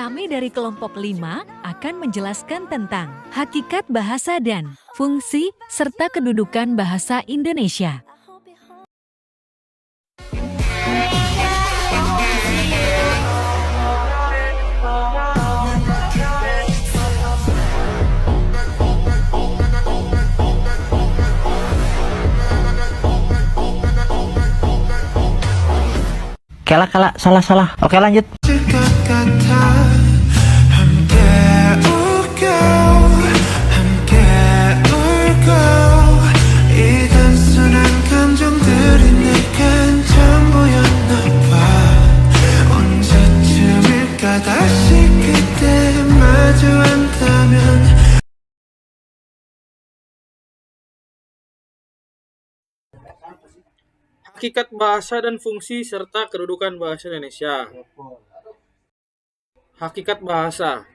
Kami dari kelompok 5 akan menjelaskan tentang hakikat bahasa dan fungsi serta kedudukan bahasa Indonesia. Kala salah. Oke, lanjut. Hakikat bahasa dan fungsi serta kedudukan bahasa Indonesia. Hakikat bahasa.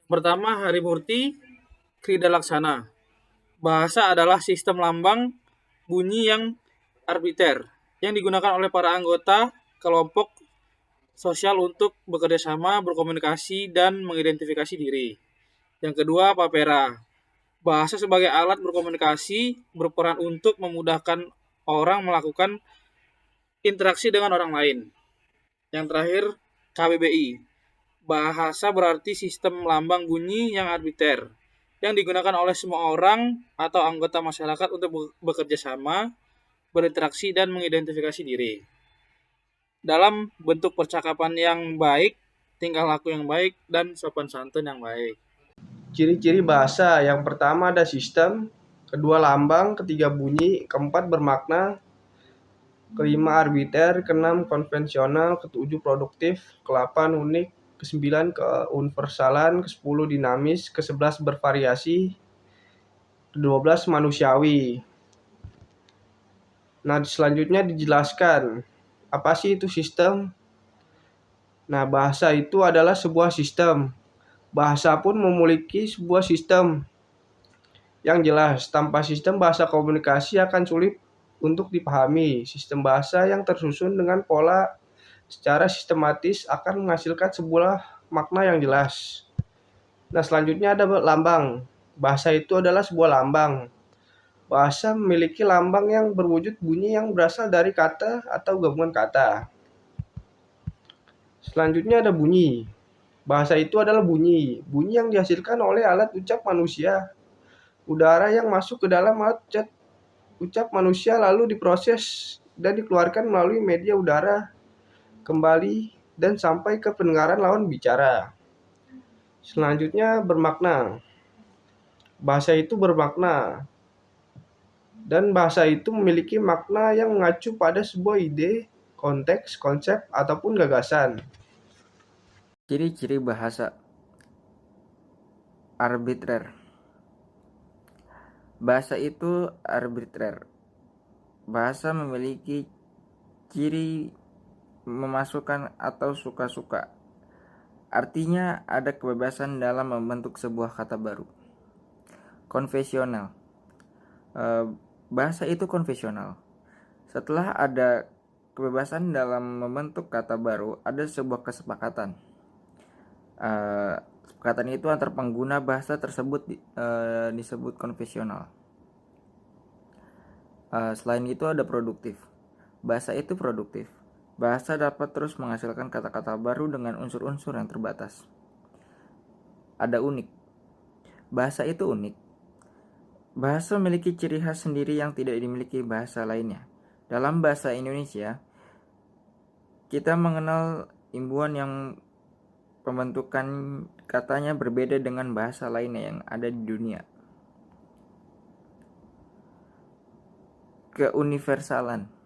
Pertama, Harimurti Krida Laksana. Bahasa adalah sistem lambang bunyi yang arbiter yang digunakan oleh para anggota kelompok sosial untuk bekerja sama, berkomunikasi, dan mengidentifikasi diri. Yang kedua, Papera. Bahasa sebagai alat berkomunikasi berperan untuk memudahkan orang melakukan interaksi dengan orang lain. Yang terakhir, KBBI. Bahasa berarti sistem lambang bunyi yang arbiter, yang digunakan oleh semua orang atau anggota masyarakat untuk bekerja sama, berinteraksi, dan mengidentifikasi diri. Dalam bentuk percakapan yang baik, tingkah laku yang baik, dan sopan santun yang baik. Ciri-ciri bahasa, yang pertama ada sistem, kedua lambang, ketiga bunyi, keempat bermakna, kelima arbiter, keenam konvensional, ketujuh produktif, ke-8 unik, ke-9 keuniversalan, ke-10 dinamis, ke-11 bervariasi, ke-12 manusiawi. Nah, selanjutnya dijelaskan apa sih itu sistem. Nah, bahasa itu adalah sebuah sistem. Bahasa pun memiliki sebuah sistem yang jelas. Tanpa sistem, bahasa komunikasi akan sulit untuk dipahami. Sistem bahasa yang tersusun dengan pola secara sistematis akan menghasilkan sebuah makna yang jelas. Nah, selanjutnya ada lambang. Bahasa itu adalah sebuah lambang. Bahasa memiliki lambang yang berwujud bunyi yang berasal dari kata atau gabungan kata. Selanjutnya ada bunyi. Bahasa itu adalah bunyi yang dihasilkan oleh alat ucap manusia. Udara yang masuk ke dalam alat ucap manusia lalu diproses dan dikeluarkan melalui media udara kembali dan sampai ke pendengaran lawan bicara. Selanjutnya bermakna. Bahasa itu bermakna, dan bahasa itu memiliki makna yang mengacu pada sebuah ide, konteks, konsep, ataupun gagasan. Ciri-ciri bahasa. Arbitrer. Bahasa itu arbitrer. Bahasa memiliki ciri memasukkan atau suka-suka. Artinya ada kebebasan dalam membentuk sebuah kata baru. Konvensional. Bahasa itu konvensional. Setelah ada kebebasan dalam membentuk kata baru, ada sebuah kesepakatan. Kesepakatan itu antar pengguna bahasa tersebut disebut konvensional. Selain itu ada produktif. Bahasa itu produktif. Bahasa dapat terus menghasilkan kata-kata baru dengan unsur-unsur yang terbatas. Ada unik. Bahasa itu unik. Bahasa memiliki ciri khas sendiri yang tidak dimiliki bahasa lainnya. Dalam bahasa Indonesia, kita mengenal imbuhan yang pembentukan katanya berbeda dengan bahasa lainnya yang ada di dunia. Keuniversalan.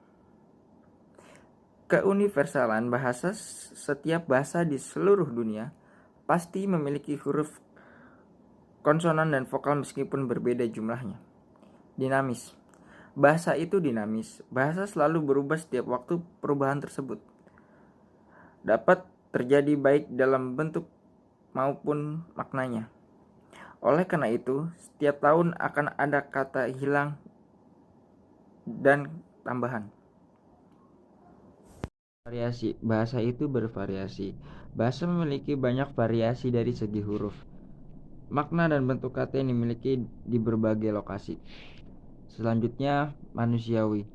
Keuniversalan bahasa, setiap bahasa di seluruh dunia pasti memiliki huruf konsonan dan vokal meskipun berbeda jumlahnya. Dinamis. Bahasa itu dinamis. Bahasa selalu berubah setiap waktu perubahan tersebut dapat terjadi baik dalam bentuk maupun maknanya. Oleh karena itu, setiap tahun akan ada kata hilang dan tambahan. Variasi. Bahasa itu bervariasi. Bahasa memiliki banyak variasi dari segi huruf, makna dan bentuk kata yang dimiliki di berbagai lokasi. Selanjutnya, manusiawi.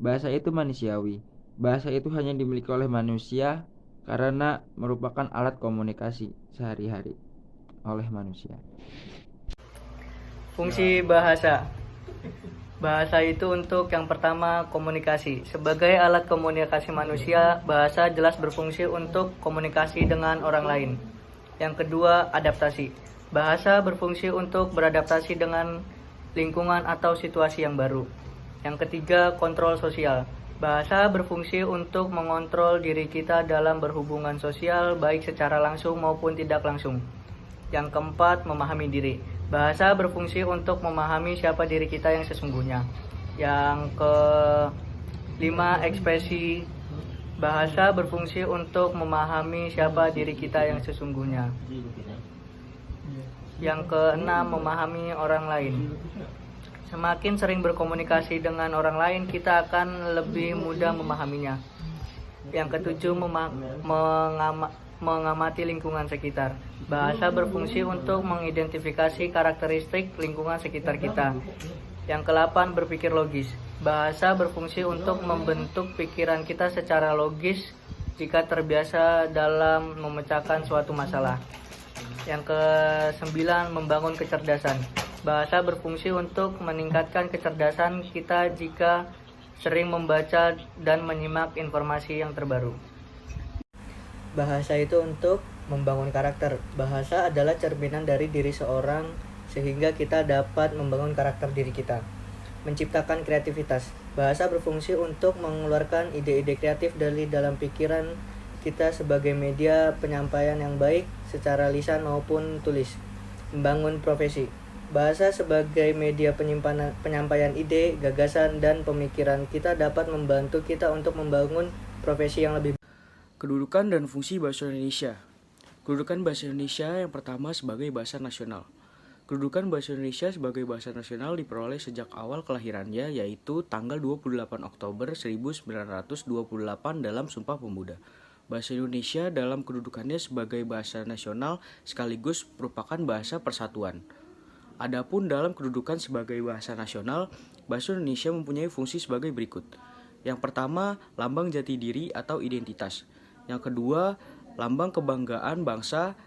Bahasa itu manusiawi. Bahasa itu hanya dimiliki oleh manusia karena merupakan alat komunikasi sehari-hari oleh manusia. Fungsi bahasa. Bahasa itu untuk yang pertama komunikasi. Sebagai alat komunikasi manusia, bahasa jelas berfungsi untuk komunikasi dengan orang lain. Yang kedua, adaptasi. Bahasa berfungsi untuk beradaptasi dengan lingkungan atau situasi yang baru. Yang ketiga, kontrol sosial. Bahasa berfungsi untuk mengontrol diri kita dalam berhubungan sosial, baik secara langsung maupun tidak langsung. Yang keempat, memahami diri. Bahasa berfungsi untuk memahami siapa diri kita yang sesungguhnya. Yang kelima, ekspresi. Bahasa berfungsi untuk memahami siapa diri kita yang sesungguhnya. Yang keenam, memahami orang lain. Semakin sering berkomunikasi dengan orang lain, kita akan lebih mudah memahaminya. Yang ketujuh, mengamati lingkungan sekitar. Bahasa berfungsi untuk mengidentifikasi karakteristik lingkungan sekitar kita. Yang ke-8, berpikir logis. Bahasa berfungsi untuk membentuk pikiran kita secara logis jika terbiasa dalam memecahkan suatu masalah. Yang ke-9, membangun kecerdasan. Bahasa berfungsi untuk meningkatkan kecerdasan kita jika sering membaca dan menyimak informasi yang terbaru. Bahasa itu untuk membangun karakter. Bahasa adalah cerminan dari diri seorang sehingga kita dapat membangun karakter diri kita. Menciptakan kreativitas. Bahasa berfungsi untuk mengeluarkan ide-ide kreatif dari dalam pikiran kita sebagai media penyampaian yang baik secara lisan maupun tulis. Membangun profesi. Bahasa sebagai media penyampaian ide, gagasan, dan pemikiran kita dapat membantu kita untuk membangun profesi yang lebih. Kedudukan dan fungsi bahasa Indonesia. Kedudukan bahasa Indonesia yang pertama sebagai bahasa nasional. Kedudukan bahasa Indonesia sebagai bahasa nasional diperoleh sejak awal kelahirannya, yaitu tanggal 28 Oktober 1928 dalam Sumpah Pemuda. Bahasa Indonesia dalam kedudukannya sebagai bahasa nasional sekaligus merupakan bahasa persatuan. Adapun dalam kedudukan sebagai bahasa nasional, bahasa Indonesia mempunyai fungsi sebagai berikut. Yang pertama, lambang jati diri atau identitas. Yang kedua, lambang kebanggaan bangsa.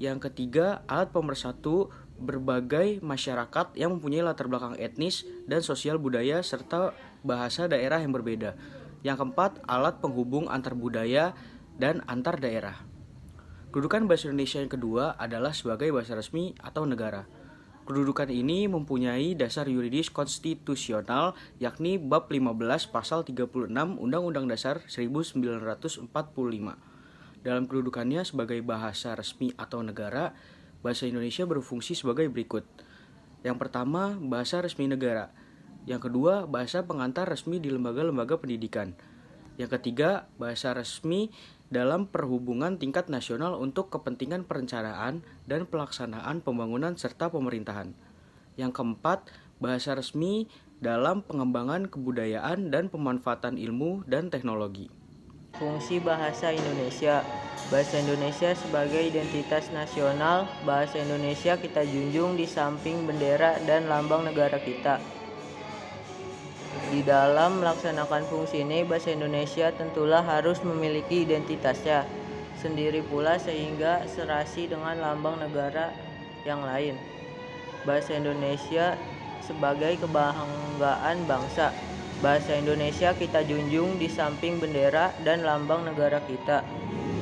Yang ketiga, alat pemersatu berbagai masyarakat yang mempunyai latar belakang etnis dan sosial budaya serta bahasa daerah yang berbeda. Yang keempat, alat penghubung antar budaya dan antar daerah. Kedudukan bahasa Indonesia yang kedua adalah sebagai bahasa resmi atau negara. Kedudukan ini mempunyai dasar yuridis konstitusional, yakni bab 15 pasal 36 Undang-Undang Dasar 1945. Dalam kedudukannya sebagai bahasa resmi atau negara, bahasa Indonesia berfungsi sebagai berikut. Yang pertama, bahasa resmi negara. Yang kedua, bahasa pengantar resmi di lembaga-lembaga pendidikan. Yang ketiga, bahasa resmi dalam perhubungan tingkat nasional untuk kepentingan perencanaan dan pelaksanaan pembangunan serta pemerintahan. Yang keempat, bahasa resmi dalam pengembangan kebudayaan dan pemanfaatan ilmu dan teknologi. Fungsi bahasa Indonesia. Bahasa Indonesia sebagai identitas nasional. Bahasa Indonesia kita junjung di samping bendera dan lambang negara kita. Di dalam melaksanakan fungsi ini, bahasa Indonesia tentulah harus memiliki identitasnya sendiri pula sehingga serasi dengan lambang negara yang lain. Bahasa Indonesia sebagai kebanggaan bangsa. Bahasa Indonesia kita junjung di samping bendera dan lambang negara kita.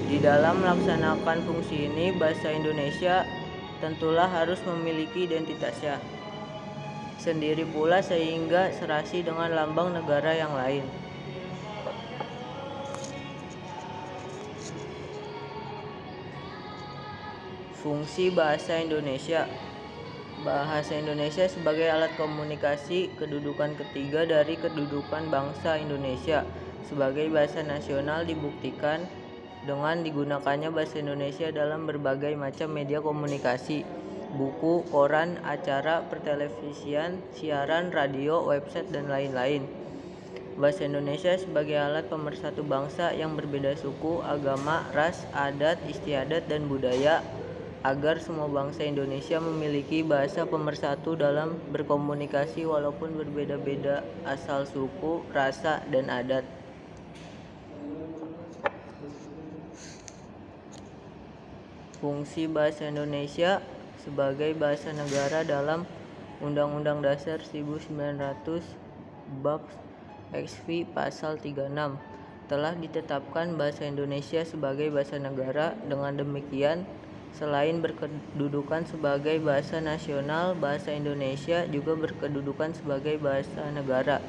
Di dalam melaksanakan fungsi ini, bahasa Indonesia tentulah harus memiliki identitasnya sendiri pula sehingga serasi dengan lambang negara yang lain. Fungsi bahasa Indonesia. Bahasa Indonesia sebagai alat komunikasi, kedudukan ketiga dari kedudukan bangsa Indonesia sebagai bahasa nasional dibuktikan dengan digunakannya bahasa Indonesia dalam berbagai macam media komunikasi, buku, koran, acara pertelevisian, siaran radio, website, dan lain-lain. Bahasa Indonesia sebagai alat pemersatu bangsa yang berbeda suku, agama, ras, adat, istiadat, dan budaya, agar semua bangsa Indonesia memiliki bahasa pemersatu dalam berkomunikasi walaupun berbeda-beda asal suku, rasa, dan adat. Fungsi bahasa Indonesia sebagai bahasa negara dalam Undang-Undang Dasar 1900 Bab XV Pasal 36 telah ditetapkan bahasa Indonesia sebagai bahasa negara. Dengan demikian, selain berkedudukan sebagai bahasa nasional, bahasa Indonesia juga berkedudukan sebagai bahasa negara.